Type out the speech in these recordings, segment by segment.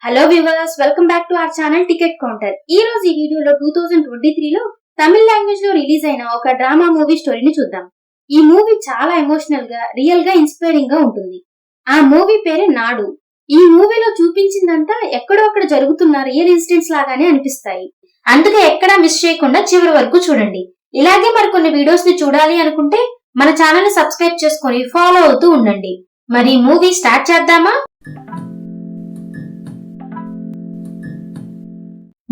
Hello viewers, welcome back to our channel ticket counter. ఈ రోజు ఈ వీడియోలో 2023లో తమిళ లాంగ్వేజ్ లో రిలీజ్ అయిన ఒక డ్రామా మూవీ స్టోరీని చూద్దాం. ఈ మూవీ చాలా ఎమోషనల్ గా, రియల్ గా, ఇన్స్పైరింగ్ గా ఉంటుంది. ఆ మూవీ పేరే నాడు. ఈ మూవీలో చూపించిందంతా ఎక్కడో అక్కడ జరుగుతున్న రియల్ ఇన్సిడెంట్స్ లాగానే అనిపిస్తాయి. అందుకే ఎక్కడా మిస్ చేయకుండా చివరి వరకు చూడండి. ఇలాగే మరికొన్ని వీడియోస్ ని చూడాలి అనుకుంటే మన ఛానల్ ని సబ్స్క్రైబ్ చేసుకొని ఫాలో అవుతూ ఉండండి. మరి మూవీ స్టార్ట్ చేద్దామా?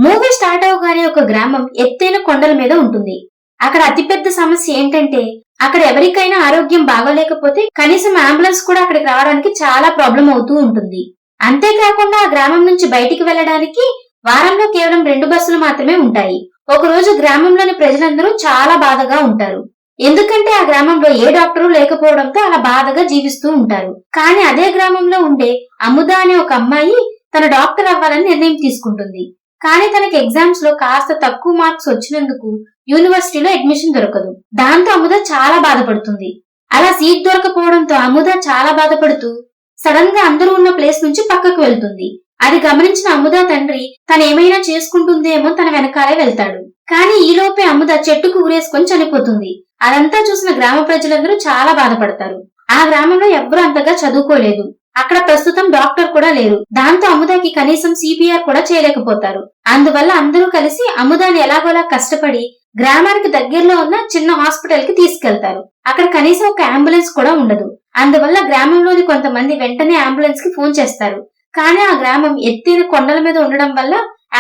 మూవీ స్టార్ట్ అవగానే ఒక గ్రామం ఎత్తైన కొండల మీద ఉంటుంది. అక్కడ అతిపెద్ద సమస్య ఏంటంటే అక్కడ ఎవరికైనా ఆరోగ్యం బాగోలేకపోతే కనీసం అంబులెన్స్ కూడా అక్కడికి రావడానికి చాలా ప్రాబ్లం అవుతూ ఉంటుంది. అంతేకాకుండా ఆ గ్రామం నుంచి బయటికి వెళ్లడానికి వారంలో కేవలం 2 బస్సులు మాత్రమే ఉంటాయి. ఒక రోజు గ్రామంలోని ప్రజలందరూ చాలా బాధగా ఉంటారు. ఎందుకంటే ఆ గ్రామంలో ఏ డాక్టరు లేకపోవడంతో అలా బాధగా జీవిస్తూ ఉంటారు. కానీ అదే గ్రామంలో ఉండే అముద అనే ఒక అమ్మాయి తన డాక్టర్ అవ్వాలని నిర్ణయం తీసుకుంటుంది. కానీ తనకి ఎగ్జామ్స్ లో కాస్త తక్కువ మార్క్స్ వచ్చినందుకు యూనివర్సిటీలో అడ్మిషన్ దొరకదు. దాంతో అముద చాలా బాధపడుతుంది. అలా సీట్ దొరకపోవడంతో అముద చాలా బాధపడుతూ సడన్ గా అందరూ ఉన్న ప్లేస్ నుంచి పక్కకు వెళ్తుంది. అది గమనించిన అముద తండ్రి తనేమైనా చేసుకుంటుందేమో తన వెనకాలే వెళ్తాడు. కానీ ఈలోపే అముద చెట్టుకు ఊరేసుకొని చనిపోతుంది. అదంతా చూసిన గ్రామ ప్రజలందరూ చాలా బాధపడతారు. ఆ గ్రామంలో ఎవ్వరూ అంతగా చదువుకోలేదు. అక్కడ ప్రస్తుతం డాక్టర్ కూడా లేరు. దాంతో అముదకి కనీసం సిపిఆర్ కూడా చేయలేకపోతారు. అందువల్ల అందరూ కలిసి అముదాని ఎలాగోలా కష్టపడి గ్రామానికి దగ్గరలో ఉన్న చిన్న హాస్పిటల్ కి తీసుకెళ్తారు. అక్కడ కనీసం ఒక అంబులెన్స్ కూడా ఉండదు. అందువల్ల గ్రామంలోని కొంతమంది వెంటనే అంబులెన్స్ కి ఫోన్ చేస్తారు. కానీ ఆ గ్రామం ఎత్తైన కొండల మీద ఉండడం వల్ల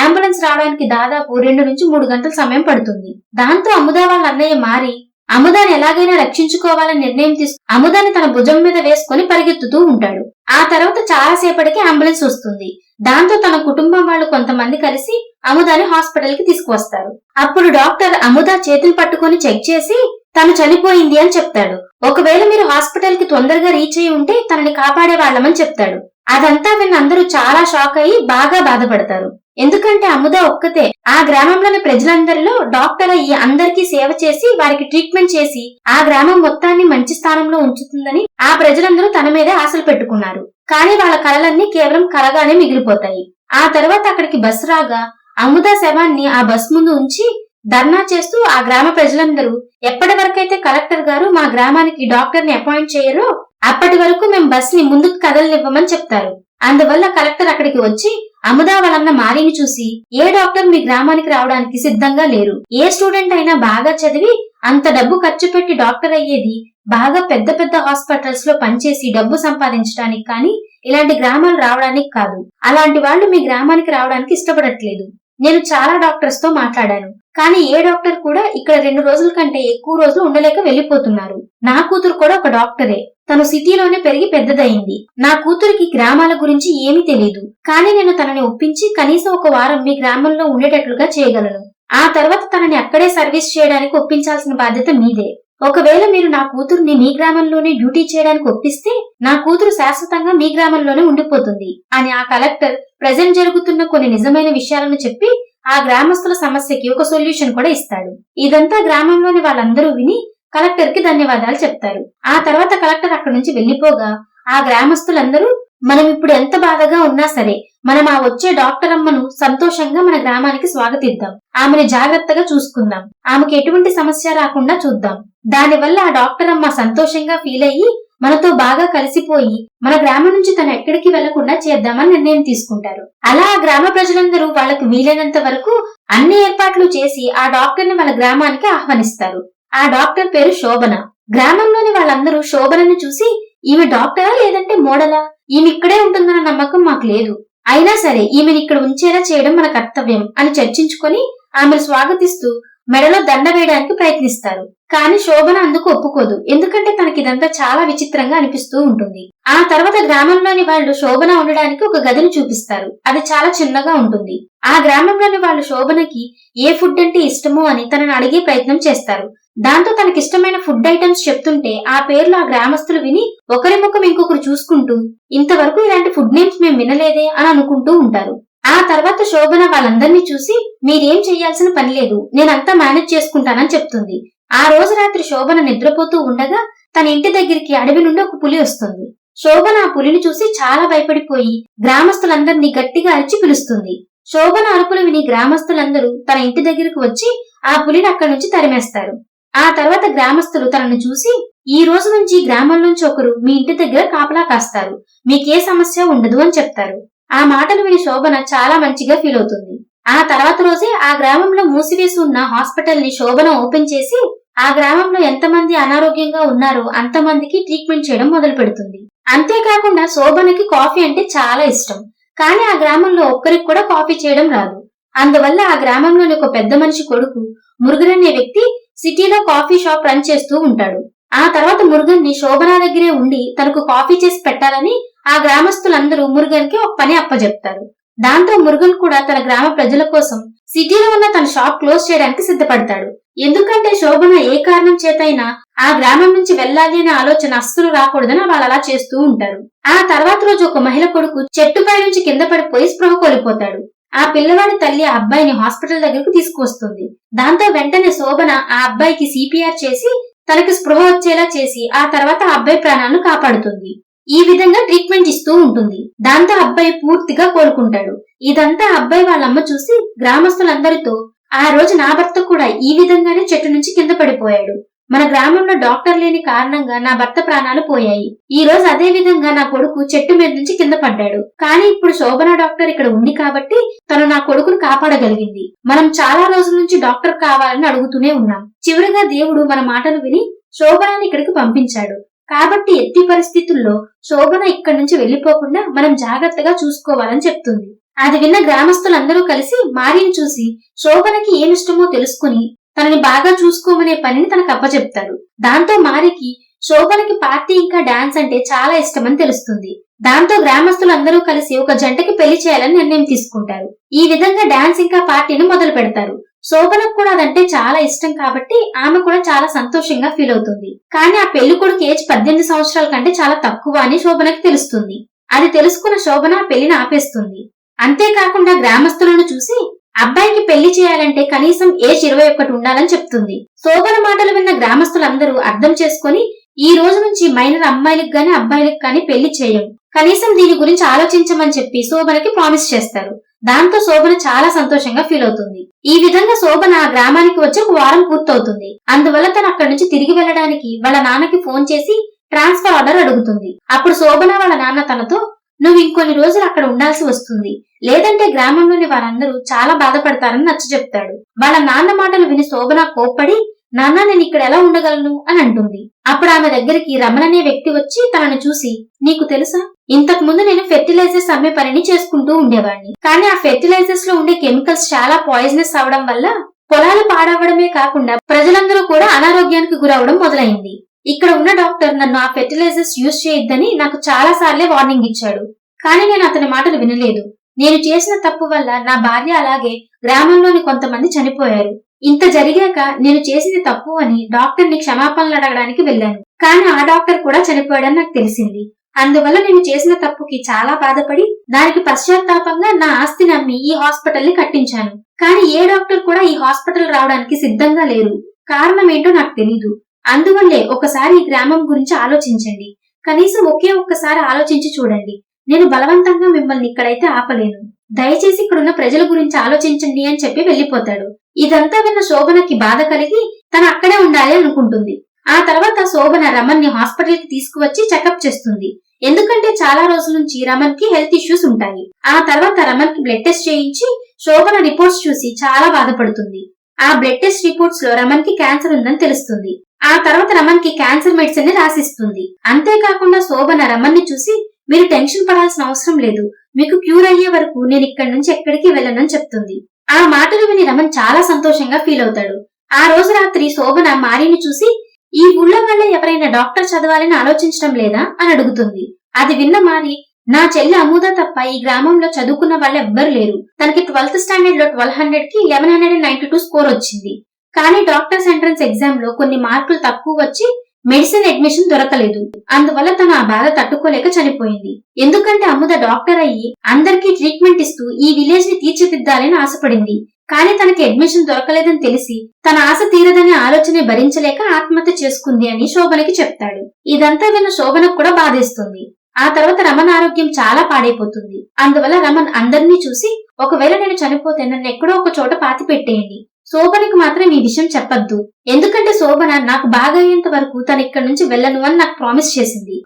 అంబులెన్స్ రావడానికి దాదాపు 2 నుంచి 3 గంటల సమయం పడుతుంది. దాంతో అముద వాళ్ళ అన్నయ్య మారి అముదాని ఎలాగైనా రక్షించుకోవాలని నిర్ణయం తీసుకుని అముదాని తన భుజం మీద వేసుకుని పరిగెత్తుతూ ఉంటాడు. ఆ తర్వాత చాలా సేపటికి అంబులెన్స్ వస్తుంది. దాంతో తన కుటుంబం వాళ్ళు కొంతమంది కలిసి అముదాని హాస్పిటల్ కి తీసుకువస్తారు. అప్పుడు డాక్టర్ అముద చేతులు పట్టుకొని చెక్ చేసి తను చనిపోయింది అని చెప్తాడు. ఒకవేళ మీరు హాస్పిటల్ కి తొందరగా రీచ్ అయి ఉంటే తనని కాపాడే వాళ్ళమని చెప్తాడు. అదంతా విన్న అందరూ చాలా షాక్ అయ్యి బాగా బాధపడతారు. ఎందుకంటే అముద ఒక్కతే ఆ గ్రామంలోని ప్రజలందరిలో డాక్టర్ అయ్యి అందరికీ సేవ చేసి వారికి ట్రీట్మెంట్ చేసి ఆ గ్రామం మొత్తాన్ని మంచి స్థానంలో ఉంచుతుందని ఆ ప్రజలందరూ తన మీదే ఆశలు పెట్టుకున్నారు. కానీ వాళ్ళ కలలన్నీ కేవలం కలగానే మిగిలిపోతాయి. ఆ తర్వాత అక్కడికి బస్ రాగా అముద శవాన్ని ఆ బస్ ముందు ఉంచి ధర్నా చేస్తూ ఆ గ్రామ ప్రజలందరూ ఎప్పటి వరకైతే కలెక్టర్ గారు మా గ్రామానికి డాక్టర్ ని అపాయింట్ చేయరో అప్పటి వరకు మేము బస్ ని ముందుకు కదలనివ్వమని చెప్తారు. అందువల్ల కలెక్టర్ అక్కడికి వచ్చి అముద వాళ్ళన్న మారిని చూసి ఏ డాక్టర్ మీ గ్రామానికి రావడానికి సిద్ధంగా లేరు. ఏ స్టూడెంట్ అయినా బాగా చదివి అంత డబ్బు ఖర్చు పెట్టి డాక్టర్ అయ్యేది బాగా పెద్ద పెద్ద హాస్పిటల్స్ లో పనిచేసి డబ్బు సంపాదించడానికి కానీ ఇలాంటి గ్రామాలు రావడానికి కాదు. అలాంటి వాళ్ళు మీ గ్రామానికి రావడానికి ఇష్టపడట్లేదు. నేను చాలా డాక్టర్స్ తో మాట్లాడాను. కానీ ఏ డాక్టర్ కూడా ఇక్కడ 2 రోజుల కంటే ఎక్కువ రోజులు ఉండలేక వెళ్లిపోతున్నారు. నా కూతురు కూడా ఒక డాక్టరే. తను సిటీలోనే పెరిగి పెద్దదయింది. నా కూతురికి గ్రామాల గురించి ఏమీ తెలీదు. కానీ నేను తనని ఒప్పించి కనీసం ఒక వారం మీ గ్రామంలో ఉండేటట్లుగా చేయగలను. ఆ తర్వాత తనని అక్కడే సర్వీస్ చేయడానికి ఒప్పించాల్సిన బాధ్యత మీదే. ఒకవేళ మీరు నా కూతురుని మీ గ్రామంలోనే డ్యూటీ చేయడానికి ఒప్పిస్తే నా కూతురు శాశ్వతంగా మీ గ్రామంలోనే ఉండిపోతుంది అని ఆ కలెక్టర్ ప్రెజెంట్ జరుగుతున్న కొన్ని నిజమైన విషయాలను చెప్పి ఆ గ్రామస్తుల సమస్యకి ఒక సొల్యూషన్ కూడా ఇస్తాడు. ఇదంతా గ్రామంలోని వాళ్ళందరూ విని కలెక్టర్ కి ధన్యవాదాలు చెప్తారు. ఆ తర్వాత కలెక్టర్ అక్కడి నుంచి వెళ్లిపోగా ఆ గ్రామస్తులందరూ మనం ఇప్పుడు ఎంత బాధగా ఉన్నా సరే మనం ఆ వచ్చే డాక్టర్ అమ్మను సంతోషంగా మన గ్రామానికి స్వాగతిద్దాం. ఆమెను జాగ్రత్తగా చూసుకుందాం. ఆమెకి ఎటువంటి సమస్య రాకుండా చూద్దాం. దానివల్ల ఆ డాక్టర్ అమ్మ సంతోషంగా ఫీల్ అయ్యి మనతో బాగా కలిసిపోయి మన గ్రామం నుంచి తను ఎక్కడికి వెళ్లకుండా చేద్దామని నిర్ణయం తీసుకుంటారు. అలా ఆ గ్రామ ప్రజలందరూ వాళ్ళకి వీలైనంత వరకు అన్ని ఏర్పాట్లు చేసి ఆ డాక్టర్ ని వాళ్ళ గ్రామానికి ఆహ్వానిస్తారు. ఆ డాక్టర్ పేరు శోభన. గ్రామంలోని వాళ్ళందరూ శోభనని చూసి ఈమె డాక్టరా లేదంటే మోడలా, ఈమె ఇక్కడే ఉంటుందన్న నమ్మకం మాకు లేదు. అయినా సరే ఈమెను ఇక్కడ ఉంచేలా చేయడం మన కర్తవ్యం అని చర్చించుకొని ఆమెను స్వాగతిస్తూ మెడలో దండ వేయడానికి ప్రయత్నిస్తారు. కానీ శోభన అందుకు ఒప్పుకోదు. ఎందుకంటే తనకి ఇదంతా చాలా విచిత్రంగా అనిపిస్తూ ఉంటుంది. ఆ తర్వాత గ్రామంలోని వాళ్ళు శోభన ఉండడానికి ఒక గదిని చూపిస్తారు. అది చాలా చిన్నగా ఉంటుంది. ఆ గ్రామంలోని వాళ్ళు శోభనకి ఏ ఫుడ్ అంటే ఇష్టమో అని తనని అడిగే ప్రయత్నం చేస్తారు. దాంతో తనకిష్టమైన ఫుడ్ ఐటమ్స్ చెప్తుంటే ఆ పేర్లు ఆ గ్రామస్తులు విని ఒకరి ముఖం ఇంకొకరు చూసుకుంటూ ఇంతవరకు ఇలాంటి ఫుడ్ నేమ్స్ మేము వినలేదే అని అనుకుంటూ ఉంటారు. ఆ తర్వాత శోభన వాళ్ళందరినీ చూసి మీరేం చెయ్యాల్సిన పని లేదు, నేనంతా మేనేజ్ చేసుకుంటానని చెప్తుంది. ఆ రోజు రాత్రి శోభన నిద్రపోతూ ఉండగా తన ఇంటి దగ్గరికి అడవి నుండి ఒక పులి వస్తుంది. శోభన ఆ పులిని చూసి చాలా భయపడిపోయి గ్రామస్తులందరినీ గట్టిగా అరిచి పిలుస్తుంది. శోభన అరుపులు విని గ్రామస్తులందరూ తన ఇంటి దగ్గరకు వచ్చి ఆ పులిని అక్కడి నుంచి తరిమేస్తారు. ఆ తర్వాత గ్రామస్తులు తనను చూసి, ఈ రోజు నుంచి గ్రామం నుంచి ఒకరు మీ ఇంటి దగ్గర కాపలా కాస్తారు, మీకే సమస్య ఉండదు అని చెప్తారు. ఆ మాటలు విని శోభన చాలా మంచిగా ఫీల్ అవుతుంది. ఆ తర్వాత రోజే ఆ గ్రామంలో మూసివేసి ఉన్న హాస్పిటల్ ని శోభన ఓపెన్ చేసి ఆ గ్రామంలో ఎంతమంది అనారోగ్యంగా ఉన్నారో అంతమందికి ట్రీట్మెంట్ చేయడం మొదలు పెడుతుంది. అంతేకాకుండా శోభనకి కాఫీ అంటే చాలా ఇష్టం. కానీ ఆ గ్రామంలో ఒక్కరికి కూడా కాఫీ చేయడం రాదు. అందువల్ల ఆ గ్రామంలోని ఒక పెద్ద మనిషి కొడుకు మురుగన్ అనే వ్యక్తి సిటీలో కాఫీ షాప్ రన్ చేస్తూ ఉంటాడు. ఆ తర్వాత మురుగన్ ని శోభన దగ్గరే ఉండి తనకు కాఫీ చేసి పెట్టాలని ఆ గ్రామస్తులందరూ మురుగన్ కి ఒక పని అప్పజెప్తారు. దాంతో మురుగన్ కూడా తన గ్రామ ప్రజల కోసం సిటీలో ఉన్న తన షాప్ క్లోజ్ చేయడానికి సిద్ధపడతాడు. ఎందుకంటే శోభన ఏ కారణం చేతైనా ఆ గ్రామం నుంచి వెళ్లాలి అనే ఆలోచన అస్సలు రాకూడదని వాళ్ళు అలా చేస్తూ ఉంటారు. ఆ తర్వాత రోజు ఒక మహిళ కొడుకు చెట్టుపై నుంచి కింద పడిపోయి స్పృహ కోల్పోతాడు. ఆ పిల్లవాడి తల్లి ఆ అబ్బాయిని హాస్పిటల్ దగ్గరకు తీసుకువస్తుంది. దాంతో వెంటనే శోభన ఆ అబ్బాయికి సిపిఆర్ చేసి తనకి స్పృహ వచ్చేలా చేసి ఆ తర్వాత ఆ అబ్బాయి ప్రాణాలను కాపాడుతుంది. ఈ విధంగా ట్రీట్మెంట్ ఇస్తూ ఉంటుంది. దాంతో అబ్బాయి పూర్తిగా కోలుకుంటాడు. ఇదంతా అబ్బాయి వాళ్ళమ్మ చూసి గ్రామస్తులందరితో, ఆ రోజు నా భర్త కూడా ఈ విధంగానే చెట్టు నుంచి కింద పడిపోయాడు. మన గ్రామంలో డాక్టర్ లేని కారణంగా నా భర్త ప్రాణాలు పోయాయి. ఈ రోజు అదే విధంగా నా కొడుకు చెట్టు మీద నుంచి కింద పడ్డాడు. కానీ ఇప్పుడు శోభన డాక్టర్ ఇక్కడ ఉంది కాబట్టి తను నా కొడుకును కాపాడగలిగింది. మనం చాలా రోజుల నుంచి డాక్టర్ కావాలని అడుగుతూనే ఉన్నాం. చివరిగా దేవుడు మన మాటలు విని శోభనాన్ని ఇక్కడికి పంపించాడు. కాబట్టి ఎట్టి పరిస్థితుల్లో శోభన ఇక్కడి నుంచి వెళ్లిపోకుండా మనం జాగ్రత్తగా చూసుకోవాలని చెప్తుంది. అది విన్న గ్రామస్తులందరూ కలిసి మారిని చూసి శోభనకి ఏమిష్టమో తెలుసుకుని తనని బాగా చూసుకోమనే పనిని తనకు అప్పచెప్తారు. దాంతో మారికి శోభనకి పార్టీ ఇంకా డాన్స్ అంటే చాలా ఇష్టమని తెలుస్తుంది. దాంతో గ్రామస్తులందరూ కలిసి ఒక జంటకి పెళ్లి చేయాలని నిర్ణయం తీసుకుంటారు. ఈ విధంగా డాన్స్ ఇంకా పార్టీని మొదలు పెడతారు. శోభనకు కూడా అదంటే చాలా ఇష్టం కాబట్టి ఆమె కూడా చాలా సంతోషంగా ఫీల్ అవుతుంది. కానీ ఆ పెళ్లి కొడుకు ఏజ్ 18 సంవత్సరాల కంటే చాలా తక్కువ అని శోభనకి తెలుస్తుంది. అది తెలుసుకున్న శోభన పెళ్లిని ఆపేస్తుంది. అంతేకాకుండా గ్రామస్తులను చూసి అబ్బాయికి పెళ్లి చేయాలంటే కనీసం ఏజ్ 21 ఉండాలని చెప్తుంది. శోభన మాటలు విన్న గ్రామస్తులందరూ అర్థం చేసుకుని ఈ రోజు నుంచి మైనర్ అమ్మాయిలకు గాని అబ్బాయిలకు గాని పెళ్లి చేయం, కనీసం దీని గురించి ఆలోచించమని చెప్పి శోభనకి ప్రామిస్ చేస్తారు. దాంతో శోభన చాలా సంతోషంగా ఫీల్ అవుతుంది. ఈ విధంగా శోభన ఆ గ్రామానికి వచ్చి ఒక వారం పూర్తవుతుంది. అందువల్ల తను అక్కడి నుంచి తిరిగి వెళ్లడానికి వాళ్ళ నాన్నకి ఫోన్ చేసి ట్రాన్స్ఫర్ ఆర్డర్ అడుగుతుంది. అప్పుడు శోభన వాళ్ళ నాన్న తనతో, నువ్వు ఇంకొన్ని రోజులు అక్కడ ఉండాల్సి వస్తుంది, లేదంటే గ్రామంలోని వారందరూ చాలా బాధపడతారని నచ్చజెప్తాడు. వాళ్ళ నాన్న మాటలు విని శోభన కోప్పడి, నాన్న నేను ఇక్కడ ఎలా ఉండగలను అని అంటుంది. అప్పుడు ఆమె దగ్గరికి రమణ అనే వ్యక్తి వచ్చి తనను చూసి, నీకు తెలుసా, ఇంతకు ముందు నేను ఫెర్టిలైజర్స్ అమ్మే పనిని చేసుకుంటూ ఉండేవాడిని. కానీ ఆ ఫెర్టిలైజర్స్ లో ఉండే కెమికల్స్ చాలా పాయిజనస్ అవడం వల్ల పొలాలు పాడవడమే కాకుండా ప్రజలందరూ కూడా అనారోగ్యానికి గురవడం మొదలైంది. ఇక్కడ ఉన్న డాక్టర్ నన్ను ఆ ఫెర్టిలైజర్స్ యూజ్ చేయొద్దని నాకు చాలా సార్లే వార్నింగ్ ఇచ్చాడు. కానీ నేను అతని మాటలు వినలేదు. నేను చేసిన తప్పు వల్ల నా భార్య అలాగే గ్రామంలోని కొంతమంది చనిపోయారు. ఇంత జరిగాక నేను చేసింది తప్పు అని డాక్టర్ ని క్షమాపణలు అడగడానికి వెళ్ళాను. కానీ ఆ డాక్టర్ కూడా చనిపోయాడని నాకు తెలిసింది. అందువల్ల నేను చేసిన తప్పుకి చాలా బాధపడి దానికి పశ్చాత్తాపంగా నా ఆస్తిని అమ్మి ఈ హాస్పిటల్ ని కట్టించాను. కానీ ఏ డాక్టర్ కూడా ఈ హాస్పిటల్ రావడానికి సిద్ధంగా లేరు. కారణం ఏంటో నాకు తెలీదు. అందువల్లే ఒకసారి ఈ గ్రామం గురించి ఆలోచించండి. కనీసం ఒకే ఒక్కసారి ఆలోచించి చూడండి. నేను బలవంతంగా మిమ్మల్ని ఇక్కడైతే ఆపలేను. దయచేసి ఇక్కడున్న ప్రజల గురించి ఆలోచించండి అని చెప్పి వెళ్లిపోతాడు. ఇదంతా విన్న శోభనకి బాధ కలిగి తను అక్కడే ఉండాలి అనుకుంటుంది. ఆ తర్వాత శోభన రమణ్ ని హాస్పిటల్ కి తీసుకువచ్చి చెకప్ చేస్తుంది. ఎందుకంటే చాలా రోజుల నుంచి రమణ్ కి హెల్త్ ఇష్యూస్ ఉంటాయి. ఆ తర్వాత రమణ్ కి బ్లడ్ టెస్ట్ చేయించి శోభన రిపోర్ట్స్ చూసి చాలా బాధపడుతుంది. ఆ బ్లడ్ టెస్ట్ రిపోర్ట్స్ లో రమణ్ కి క్యాన్సర్ ఉందని తెలుస్తుంది. ఆ తర్వాత రమణ్ కి క్యాన్సర్ మెడిసిన్ ని రాసిస్తుంది. అంతేకాకుండా శోభన రమణ్ ని చూసి, మీరు టెన్షన్ పడాల్సిన అవసరం లేదు, మీకు క్యూర్ అయ్యే వరకు నేను ఇక్కడి నుంచి ఎక్కడికి వెళ్ళనని చెప్తుంది. ఆ మాటలు విని రమణ్ చాలా సంతోషంగా ఫీల్ అవుతాడు. ఆ రోజు రాత్రి శోభన మారిని చూసి, ఈ ఊళ్ళో వల్ల ఎవరైనా డాక్టర్ చదవాలని ఆలోచించడం లేదా అని అడుగుతుంది. అది విన్న మారి, నా చెల్లి అమూద తప్ప ఈ గ్రామంలో చదువుకున్న వాళ్ళు ఎవ్వరు లేరు. తనకి 12th స్టాండర్డ్ లో 1200 కి 1192 స్కోర్ వచ్చింది. కానీ డాక్టర్స్ ఎంట్రన్స్ ఎగ్జామ్ లో కొన్ని మార్కులు తక్కువ వచ్చి మెడిసిన్ అడ్మిషన్ దొరకలేదు. అందువల్ల తను ఆ బాధ తట్టుకోలేక చనిపోయింది. ఎందుకంటే అమ్ముద డాక్టర్ అయ్యి అందరికీ ట్రీట్మెంట్ ఇస్తూ ఈ విలేజ్ ని తీర్చిదిద్దాలని ఆశపడింది. కానీ తనకి అడ్మిషన్ దొరకలేదని తెలిసి తన ఆశ తీరదనే ఆలోచనే భరించలేక ఆత్మహత్య చేసుకుంది అని శోభనకి చెప్తాడు. ఇదంతా విన్న శోభనకు కూడా బాధేస్తుంది. ఆ తర్వాత రమణ్ ఆరోగ్యం చాలా పాడైపోతుంది. అందువల్ల రమణ్ అందరినీ చూసి, ఒకవేళ నేను చనిపోతే నన్ను ఎక్కడో ఒక చోట పాతి పెట్టేయండి, శోభనకి మాత్రం ఈ విషయం చెప్పొద్దు, ఎందుకంటే శోభన నాకు బాగా అయ్యేంత వరకు తను ఇక్కడ నుంచి వెళ్ళను అని నాకు ప్రామిస్ చేసింది.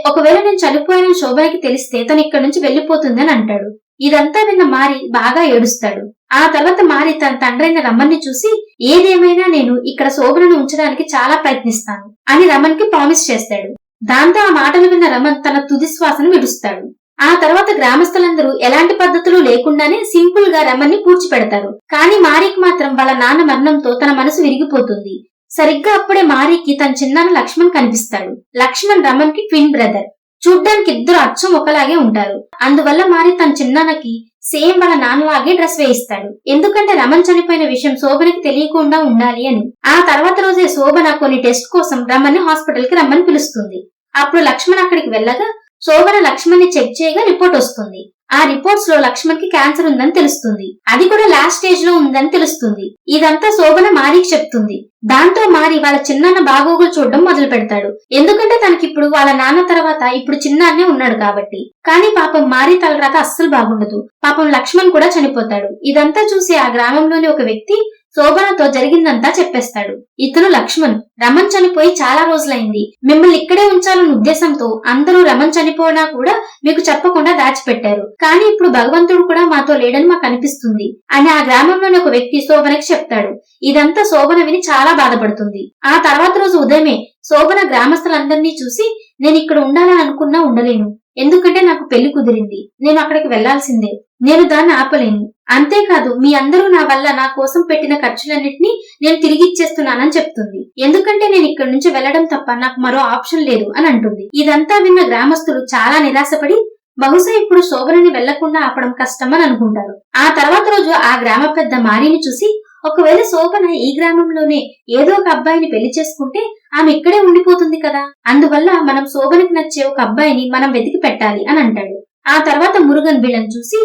ఒకవేళ నేను చనిపోయిన శోభనకి తెలిస్తే తను ఇక్కడ నుంచి వెళ్లిపోతుంది అని అంటాడు. ఇదంతా విన్న మారి బాగా ఏడుస్తాడు. ఆ తర్వాత మారి తన తండ్రైన రమణ్ని చూసి, ఏదేమైనా నేను ఇక్కడ శోభనను ఉంచడానికి చాలా ప్రయత్నిస్తాను అని రమణ్ కి ప్రామిస్ చేస్తాడు. దాంతో ఆ మాటలు విన్న రమణ్ తన తుది శ్వాసను విడుస్తాడు. ఆ తర్వాత గ్రామస్తులందరూ ఎలాంటి పద్ధతులు లేకుండానే సింపుల్ గా రమణ్ ని పూడ్చిపెడతారు. కానీ మారికి మాత్రం వాళ్ళ నాన్న మరణంతో తన మనసు విరిగిపోతుంది. సరిగ్గా అప్పుడే మారికి తన చిన్నాన్న లక్ష్మణ్ కనిపిస్తాడు. లక్ష్మణ్ రమణ్ కి ట్విన్ బ్రదర్. చూడ్డానికి ఇద్దరు అచ్చం ఒకలాగే ఉంటారు. అందువల్ల మారి తన చిన్నాన్నకి సేమ్ వాళ్ళ నాన్నలాగే డ్రెస్ వేయిస్తాడు. ఎందుకంటే రమణ్ చనిపోయిన విషయం శోభనకి తెలియకుండా ఉండాలి అని. ఆ తర్వాత రోజే శోభన కొన్ని టెస్ట్ కోసం రమణ్ ని హాస్పిటల్ కి రమ్మని పిలుస్తుంది. అప్పుడు లక్ష్మణ్ అక్కడికి వెళ్ళగా శోభన లక్ష్మణ్ ని చెక్ చేయగా రిపోర్ట్ వస్తుంది. ఆ రిపోర్ట్స్ లో లక్ష్మణ్ కి క్యాన్సర్ ఉందని తెలుస్తుంది. అది కూడా లాస్ట్ స్టేజ్ లో ఉందని తెలుస్తుంది. ఇదంతా శోభన మారికి చెప్తుంది. దాంతో మారి వాళ్ళ చిన్నాన్న బాగోగులు చూడడం మొదలు పెడతాడు. ఎందుకంటే తనకిప్పుడు వాళ్ళ నాన్న తర్వాత ఇప్పుడు చిన్నాన్నే ఉన్నాడు కాబట్టి. కానీ పాపం మారి తలరాత అస్సలు బాగుండదు. పాపం లక్ష్మణ్ కూడా చనిపోతాడు. ఇదంతా చూసి ఆ గ్రామంలోని ఒక వ్యక్తి శోభనతో జరిగిందంతా చెప్పేస్తాడు. ఇతను లక్ష్మణ్. రమణ్ చనిపోయి చాలా రోజులైంది. మిమ్మల్ని ఇక్కడే ఉంచాలన్న ఉద్దేశంతో అందరూ రమణ్ చనిపోయినా కూడా మీకు చెప్పకుండా దాచిపెట్టారు. కానీ ఇప్పుడు భగవంతుడు కూడా మాతో లేడని మాకు అనిపిస్తుంది అని ఆ గ్రామంలోని ఒక వ్యక్తి శోభనకి చెప్తాడు. ఇదంతా శోభన విని చాలా బాధపడుతుంది. ఆ తర్వాత రోజు ఉదయమే శోభన గ్రామస్తులందరినీ చూసి, నేను ఇక్కడ ఉండాలని అనుకున్నా ఉండలేను, ఎందుకంటే నాకు పెళ్లి కుదిరింది, నేను అక్కడికి వెళ్లాల్సిందే, నేను దాన్ని ఆపలేను. అంతేకాదు మీ అందరూ నా వల్ల నా కోసం పెట్టిన ఖర్చులన్నిటినీ నేను తిరిగిచ్చేస్తున్నానని చెప్తుంది. ఎందుకంటే నేను ఇక్కడి నుంచి వెళ్లడం తప్ప నాకు మరో ఆప్షన్ లేదు అని అంటుంది. ఇదంతా విన్న గ్రామస్తులు చాలా నిరాశపడి బహుశా ఇప్పుడు శోభనని వెళ్లకుండా ఆపడం కష్టం అని అనుకుంటారు. ఆ తర్వాత రోజు ఆ గ్రామ పెద్ద మారిని చూసి, ఒకవేళ శోభన ఈ గ్రామంలోనే ఏదో ఒక అబ్బాయిని పెళ్లి చేసుకుంటే ఆమె ఇక్కడే ఉండిపోతుంది కదా, అందువల్ల మనం శోభనకి నచ్చే ఒక అబ్బాయిని మనం వెతికి పెట్టాలి అని అంటాడు. ఆ తర్వాత మురుగన్ వీళ్ళని చూసి,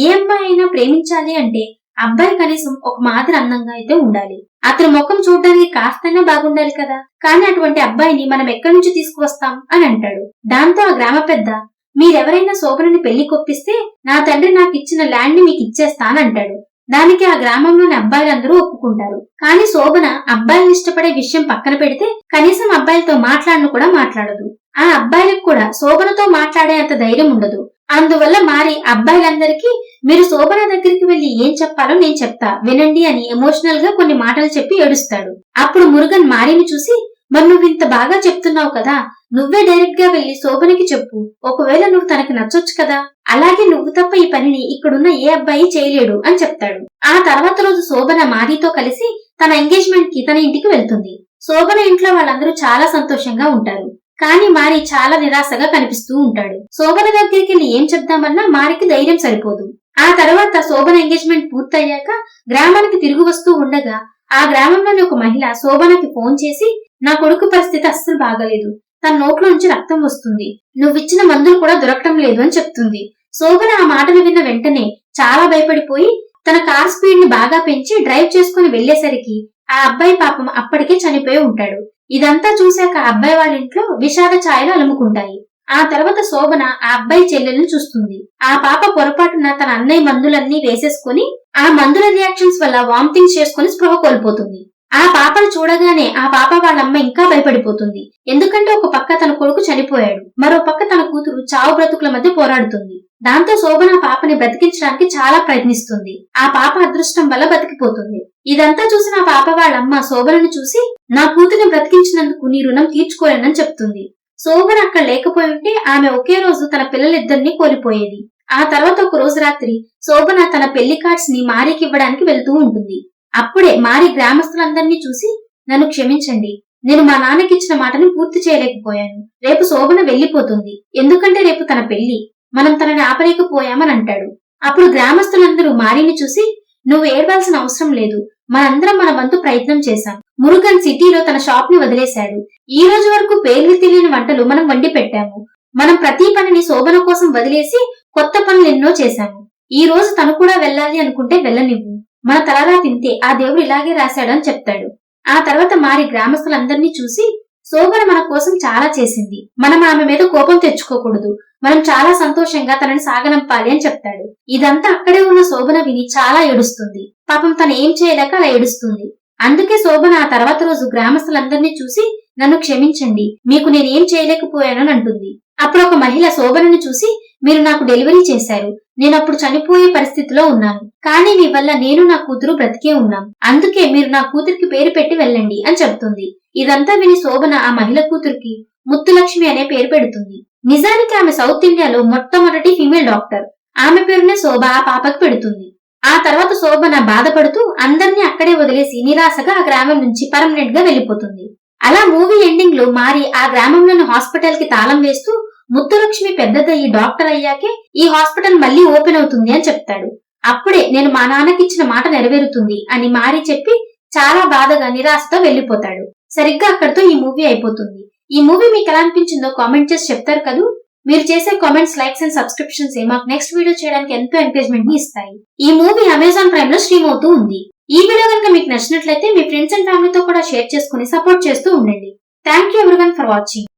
ఏ అబ్బాయి అయినా ప్రేమించాలి అంటే అబ్బాయి కనీసం ఒక మాదిరి అందంగా అయితే ఉండాలి, అతని ముఖం చూడడానికి కాస్తైనా బాగుండాలి కదా, కానీ అటువంటి అబ్బాయిని మనం ఎక్కడి నుంచి తీసుకువస్తాం అని అంటాడు. దాంతో ఆ గ్రామ పెద్ద, మీరెవరైనా శోభనని పెళ్లి కొప్పిస్తే నా తండ్రి నాకు ఇచ్చిన ల్యాండ్ ని మీకు ఇచ్చేస్తానంటాడు. దానికి ఆ గ్రామంలోని అబ్బాయిలందరూ ఒప్పుకుంటారు. కానీ శోభన అబ్బాయిని ఇష్టపడే విషయం పక్కన పెడితే కనీసం అబ్బాయిలతో మాట్లాడను కూడా మాట్లాడదు. ఆ అబ్బాయిలకు కూడా శోభనతో మాట్లాడే అంత ధైర్యం ఉండదు. అందువల్ల మారి అబ్బాయిలందరికీ, మీరు శోభన దగ్గరికి వెళ్లి ఏం చెప్పాలో నేను చెప్తా వినండి అని ఎమోషనల్ గా కొన్ని మాటలు చెప్పి ఏడుస్తాడు. అప్పుడు మురుగన్ మారిని చూసి, మరి నువ్వు ఇంత బాగా చెప్తున్నావు కదా, నువ్వే డైరెక్ట్ గా వెళ్లి శోభనకి చెప్పు, ఒకవేళ నువ్వు తనకి నచ్చొచ్చు కదా, అలాగే నువ్వు తప్ప ఈ పనిని ఇక్కడున్న ఏ అబ్బాయి చేయలేడు అని చెప్తాడు. ఆ తర్వాత రోజు శోభన మారితో కలిసి తన ఎంగేజ్మెంట్ కి తన ఇంటికి వెళ్తుంది. శోభన ఇంట్లో వాళ్ళందరూ చాలా సంతోషంగా ఉంటారు. కానీ మారి చాలా నిరాశగా కనిపిస్తూ ఉంటాడు. శోభన దగ్గరికి వెళ్లి ఏం చెప్దామన్నా మారికి ధైర్యం సరిపోదు. ఆ తర్వాత శోభన ఎంగేజ్మెంట్ పూర్తయ్యాక గ్రామానికి తిరిగి వస్తూ ఉండగా ఆ గ్రామంలోని ఒక మహిళ శోభనకి ఫోన్ చేసి, నా కొడుకు పరిస్థితి అస్సలు బాగలేదు, తన నోట్లో నుంచి రక్తం వస్తుంది, నువ్విచ్చిన మందులు కూడా దొరకటం లేదు అని చెప్తుంది. శోభన ఆ మాటలు విన్న వెంటనే చాలా భయపడిపోయి తన కార్ స్పీడ్ ని బాగా పెంచి డ్రైవ్ చేసుకుని వెళ్లేసరికి ఆ అబ్బాయి పాపం అప్పటికే చనిపోయి ఉంటాడు. ఇదంతా చూశాక అబ్బాయి వాళ్ళ ఇంట్లో విషాద ఛాయలు అలుముకుంటాయి. ఆ తర్వాత శోభన ఆ అబ్బాయి చెల్లెలను చూస్తుంది. ఆ పాప పొరపాటున తన అన్నయ్య మందులన్నీ వేసేసుకుని ఆ మందుల రియాక్షన్స్ వల్ల వామిటింగ్స్ చేసుకుని స్పృహ కోల్పోతుంది. ఆ పాపను చూడగానే ఆ పాప వాళ్ళమ్మ ఇంకా భయపడిపోతుంది. ఎందుకంటే ఒక పక్క తన కొడుకు చనిపోయాడు, మరో పక్క తన కూతురు చావు బ్రతుకుల మధ్య పోరాడుతుంది. దాంతో శోభన పాపని బ్రతికించడానికి చాలా ప్రయత్నిస్తుంది. ఆ పాప అదృష్టం వల్ల బతికిపోతుంది. ఇదంతా చూసిన ఆ పాప వాళ్ళమ్మ శోభనను చూసి, నా కూతురిని బ్రతికించినందుకు నీ రుణం తీర్చుకోలేనని చెప్తుంది. శోభన అక్కడ లేకపోయి ఉంటే ఆమె ఒకే రోజు తన పిల్లలిద్దరినీ కోల్పోయేది. ఆ తర్వాత ఒక రోజు రాత్రి శోభన తన పెళ్లి కార్డ్స్ ని మారికి ఇవ్వడానికి వెళ్తూ ఉంటుంది. అప్పుడే మారి గ్రామస్తులందరినీ చూసి, నన్ను క్షమించండి, నేను మా నాన్నకిచ్చిన మాటను పూర్తి చేయలేకపోయాను, రేపు శోభన వెళ్లిపోతుంది, ఎందుకంటే రేపు తన పెళ్లి, మనం తనని ఆపలేకపోయామని అంటాడు. అప్పుడు గ్రామస్తులందరూ మారిని చూసి, నువ్వు ఏడవాల్సిన అవసరం లేదు, మనందరం మన వంతు ప్రయత్నం చేశాం. మురుగన్ సిటీలో తన షాప్ ని వదిలేశాడు. ఈ రోజు వరకు పేర్లు తెలియని వంటలు మనం వండి పెట్టాము. మనం ప్రతి పనిని శోభన కోసం వదిలేసి కొత్త పనులు ఎన్నో చేశాము. ఈ రోజు తను కూడా వెళ్ళాలి అనుకుంటే వెళ్ళనివ్వు, మన తలరా తింటే ఆ దేవుడు ఇలాగే రాశాడు అని చెప్తాడు. ఆ తర్వాత మారి గ్రామస్తులందరినీ చూసి, శోభన మన కోసం చాలా చేసింది, మనం ఆమె మీద కోపం తెచ్చుకోకూడదు, మనం చాలా సంతోషంగా తనని సాగనంపాలి అని చెప్తాడు. ఇదంతా అక్కడే ఉన్న శోభన విని చాలా ఏడుస్తుంది. పాపం తను ఏం చేయలేక అలా ఏడుస్తుంది. అందుకే శోభన ఆ తర్వాత రోజు గ్రామస్తులందరినీ చూసి నన్ను క్షమించండి, మీకు నేనేం చేయలేకపోయానని అంటుంది. అప్పుడు ఒక మహిళ శోభనని చూసి, మీరు నాకు డెలివరీ చేశారు, నేనప్పుడు చనిపోయే పరిస్థితిలో ఉన్నాను, కానీ మీ వల్ల నేను నా కూతురు బ్రతికే ఉన్నాం, అందుకే మీరు నా కూతురికి పేరు పెట్టి వెళ్ళండి అని చెప్తుంది. ఇదంతా విని శోభన ఆ మహిళ కూతురికి ముత్తులక్ష్మి అనే పేరు పెడుతుంది. నిజానికి ఆమె సౌత్ ఇండియాలో మొట్టమొదటి ఫీమేల్ డాక్టర్. ఆమె పేరునే శోభ ఆ పాపకు పెడుతుంది. ఆ తర్వాత శోభన బాధపడుతూ అందర్నీ అక్కడే వదిలేసి నిరాశగా ఆ గ్రామం నుంచి పర్మనెంట్ గా వెళ్లిపోతుంది. అలా మూవీ ఎండింగ్ లో మారి ఆ గ్రామంలోని హాస్పిటల్ కి తాళం వేస్తూ ముత్తులక్ష్మి పెద్దదయ్యి డాక్టర్ అయ్యాకే ఈ హాస్పిటల్ మళ్లీ ఓపెన్ అవుతుంది అని చెప్తాడు. అప్పుడే నేను మా నాన్నకిచ్చిన మాట నెరవేరుతుంది అని మారి చెప్పి చాలా బాధగా నిరాశతో వెళ్లిపోతాడు. సరిగ్గా అక్కడితో ఈ మూవీ అయిపోతుంది. ఈ మూవీ మీకు ఎలా అనిపించిందో కామెంట్ చేసి చెప్తారు కదూ. మీరు చేసే కామెంట్స్, లైక్స్ అండ్ సబ్స్క్రిప్షన్స్ మాకు నెక్స్ట్ వీడియో చేయడానికి ఎంతో ఎంకరేజ్మెంట్ ని ఇస్తాయి. ఈ మూవీ అమెజాన్ ప్రైమ్ లో స్ట్రీమ్ అవుతూ ఉంది. ఈ వీడియో కనుక మీకు నచ్చినట్లయితే మీ ఫ్రెండ్స్ అండ్ ఫ్యామిలీతో కూడా షేర్ చేసుకుని సపోర్ట్ చేస్తూ ఉండండి. Thank you everyone for watching.